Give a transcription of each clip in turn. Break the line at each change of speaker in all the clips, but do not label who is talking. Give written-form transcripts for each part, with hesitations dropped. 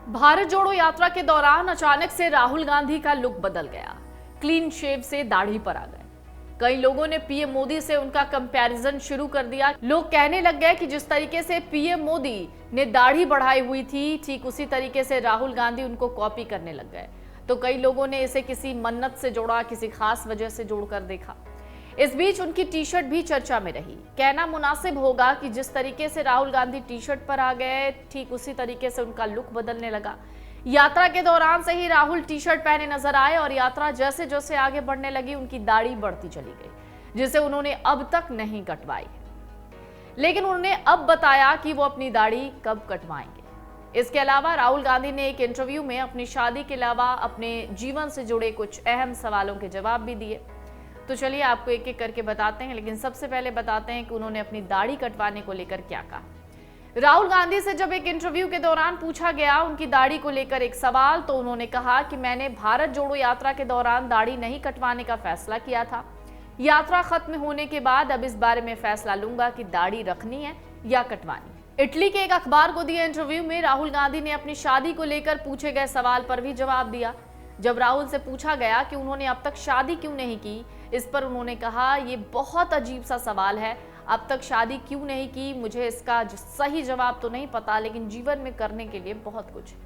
भारत जोड़ो यात्रा के दौरान अचानक से राहुल गांधी का लुक बदल गया। क्लीन शेव से दाढ़ी पर आ गए। कई लोगों ने पीएम मोदी से उनका कंपैरिजन शुरू कर दिया। लोग कहने लग गए कि जिस तरीके से पीएम मोदी ने दाढ़ी बढ़ाई हुई थी, ठीक उसी तरीके से राहुल गांधी उनको कॉपी करने लग गए। तो कई लोगों ने इसे किसी मन्नत से जोड़ा, किसी खास वजह से जोड़कर देखा। इस बीच उनकी टी शर्ट भी चर्चा में रही। कहना मुनासिब होगा कि जिस तरीके से राहुल गांधी टी शर्ट पर आ गए, ठीक उसी तरीके से उनका लुक बदलने लगा। यात्रा के दौरान से ही राहुल टी शर्ट पहने नजर आए और यात्रा जैसे जैसे आगे बढ़ने लगी, उनकी दाढ़ी बढ़ती चली गई, जिसे उन्होंने अब तक नहीं कटवाई। लेकिन उन्होंने अब बताया कि वो अपनी दाढ़ी कब कटवाएंगे। इसके अलावा राहुल गांधी ने एक इंटरव्यू में अपनी शादी के अलावा अपने जीवन से जुड़े कुछ अहम सवालों के जवाब भी दिए। तो चलिए आपको एक एक करके बताते हैं, लेकिन सबसे पहले बताते हैं कि उन्होंने अपनी दाढ़ी कटवाने को लेकर क्या कहा। राहुल गांधी से जब एक इंटरव्यू के दौरान पूछा गया उनकी दाढ़ी को लेकर एक सवाल, तो उन्होंने कहा कि मैंने भारत जोड़ो यात्रा के दौरान दाढ़ी नहीं कटवाने का फैसला किया था। यात्रा खत्म होने के बाद अब इस बारे में फैसला लूंगा कि दाढ़ी रखनी है या कटवानी है। इटली के एक अखबार को दिए इंटरव्यू में राहुल गांधी ने अपनी शादी को लेकर पूछे गए सवाल पर भी जवाब दिया। जब राहुल से पूछा गया कि उन्होंने अब तक शादी क्यों नहीं की, इस पर उन्होंने कहा, ये बहुत अजीब सा सवाल है, अब तक शादी क्यों नहीं की, मुझे इसका सही जवाब तो नहीं पता, लेकिन जीवन में करने के लिए बहुत कुछ है।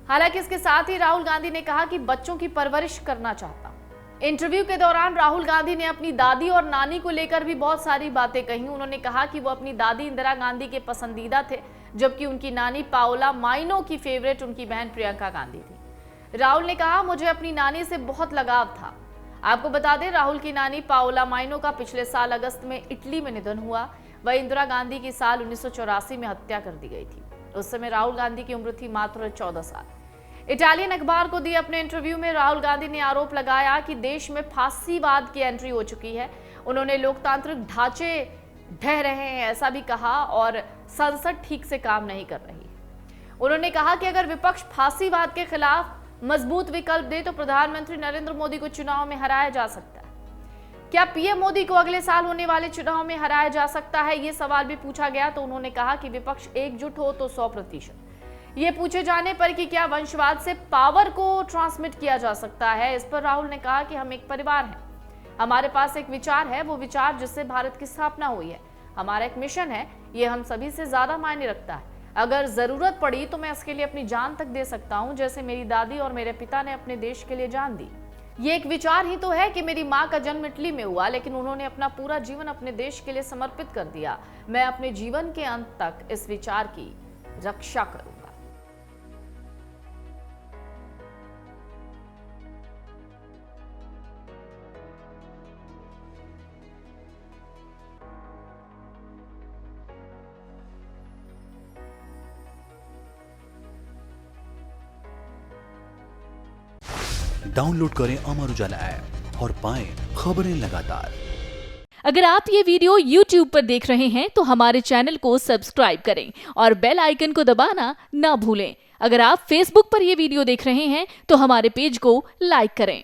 हालांकि इसके साथ ही राहुल गांधी ने कहा कि बच्चों की परवरिश करना चाहता हूं। इंटरव्यू के दौरान राहुल गांधी ने अपनी दादी और नानी को लेकर भी बहुत सारी बातें कही। उन्होंने कहा कि वो अपनी दादी इंदिरा गांधी के पसंदीदा थे, जबकि उनकी नानी पाओला माइनो की फेवरेट उनकी बहन प्रियंका गांधी थी। राहुल ने कहा, मुझे अपनी नानी से बहुत लगाव था। आपको बता दें, राहुल की नानी पाओला माइनो का पिछले साल अगस्त में इटली में निधन हुआ। वह इंदिरा गांधी की साल 1984 में हत्या कर दी गई थी। उस समय राहुल गांधी की उम्र थी मात्र 14 साल। इटालियन अखबार को दिए अपने इंटरव्यू में राहुल गांधी ने आरोप लगाया कि देश में फासीवाद की एंट्री हो चुकी है। उन्होंने लोकतांत्रिक ढांचे ढह रहे हैं ऐसा भी कहा और संसद ठीक से काम नहीं कर रही। उन्होंने कहा कि अगर विपक्ष फासीवाद के खिलाफ मजबूत विकल्प दे तो प्रधानमंत्री नरेंद्र मोदी को चुनाव में हराया जा सकता है। क्या पीएम मोदी को अगले साल होने वाले चुनाव में हराया जा सकता है, ये सवाल भी पूछा गया। तो उन्होंने कहा कि विपक्ष एकजुट हो तो 100%। ये पूछे जाने पर कि क्या वंशवाद से पावर को ट्रांसमिट किया जा सकता है, इस पर राहुल ने कहा कि हम एक परिवार हैं, हमारे पास एक विचार है, वो विचार जिससे भारत की स्थापना हुई है, हमारा एक मिशन है, ये हम सभी से ज्यादा मायने रखता है। अगर जरूरत पड़ी तो मैं इसके लिए अपनी जान तक दे सकता हूं, जैसे मेरी दादी और मेरे पिता ने अपने देश के लिए जान दी। ये एक विचार ही तो है कि मेरी माँ का जन्म इटली में हुआ, लेकिन उन्होंने अपना पूरा जीवन अपने देश के लिए समर्पित कर दिया। मैं अपने जीवन के अंत तक इस विचार की रक्षा करूंगा।
डाउनलोड करें अमर उजाला ऐप और पाएं खबरें लगातार।
अगर आप ये वीडियो YouTube पर देख रहे हैं तो हमारे चैनल को सब्सक्राइब करें और बेल आइकन को दबाना ना भूलें। अगर आप Facebook पर ये वीडियो देख रहे हैं तो हमारे पेज को लाइक करें।